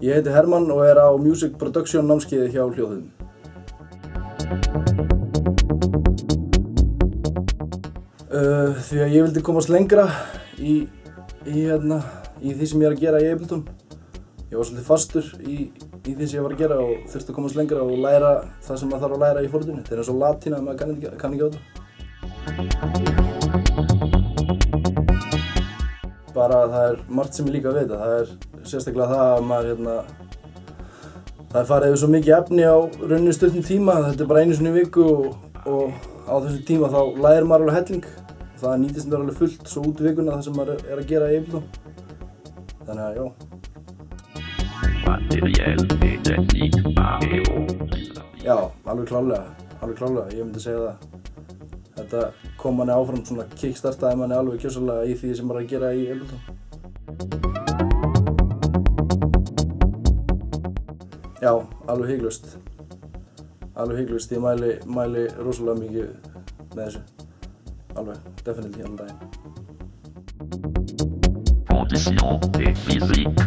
Ég heiti Hermann og á Music Production námskeiði hjá Hljóðum. Því að ég vildi komast lengra í því sem ég að gera í Ableton. Ég var svolítið fastur í því sem ég var að gera og þurfti að komast lengra og læra það sem maður þarf að læra í forritinu. Það svo latína að maður kann ekki á það. Bara það margt sem ég líka veit. Það sérstaklega það að maður það farið yfir svo mikið efni á rauninni stuttum tíma. Þetta bara einu sinni í viku og á þessu tíma þá lærir maður alveg helling. Það nýtist mér alveg fullt svo út í vikuna það sem maður að gera í Ableton. Þannig að já. Já, alveg klárlega, ég myndi segja það. Þetta kom manni áfram, svona kickstartaði manni alveg gjörsamlega í því sem maður að gera í Ableton. Já, alveg hygglust. Ég mæli rosalega mikið með þessu. Alveg, definitely allan daginn. Condition de physique,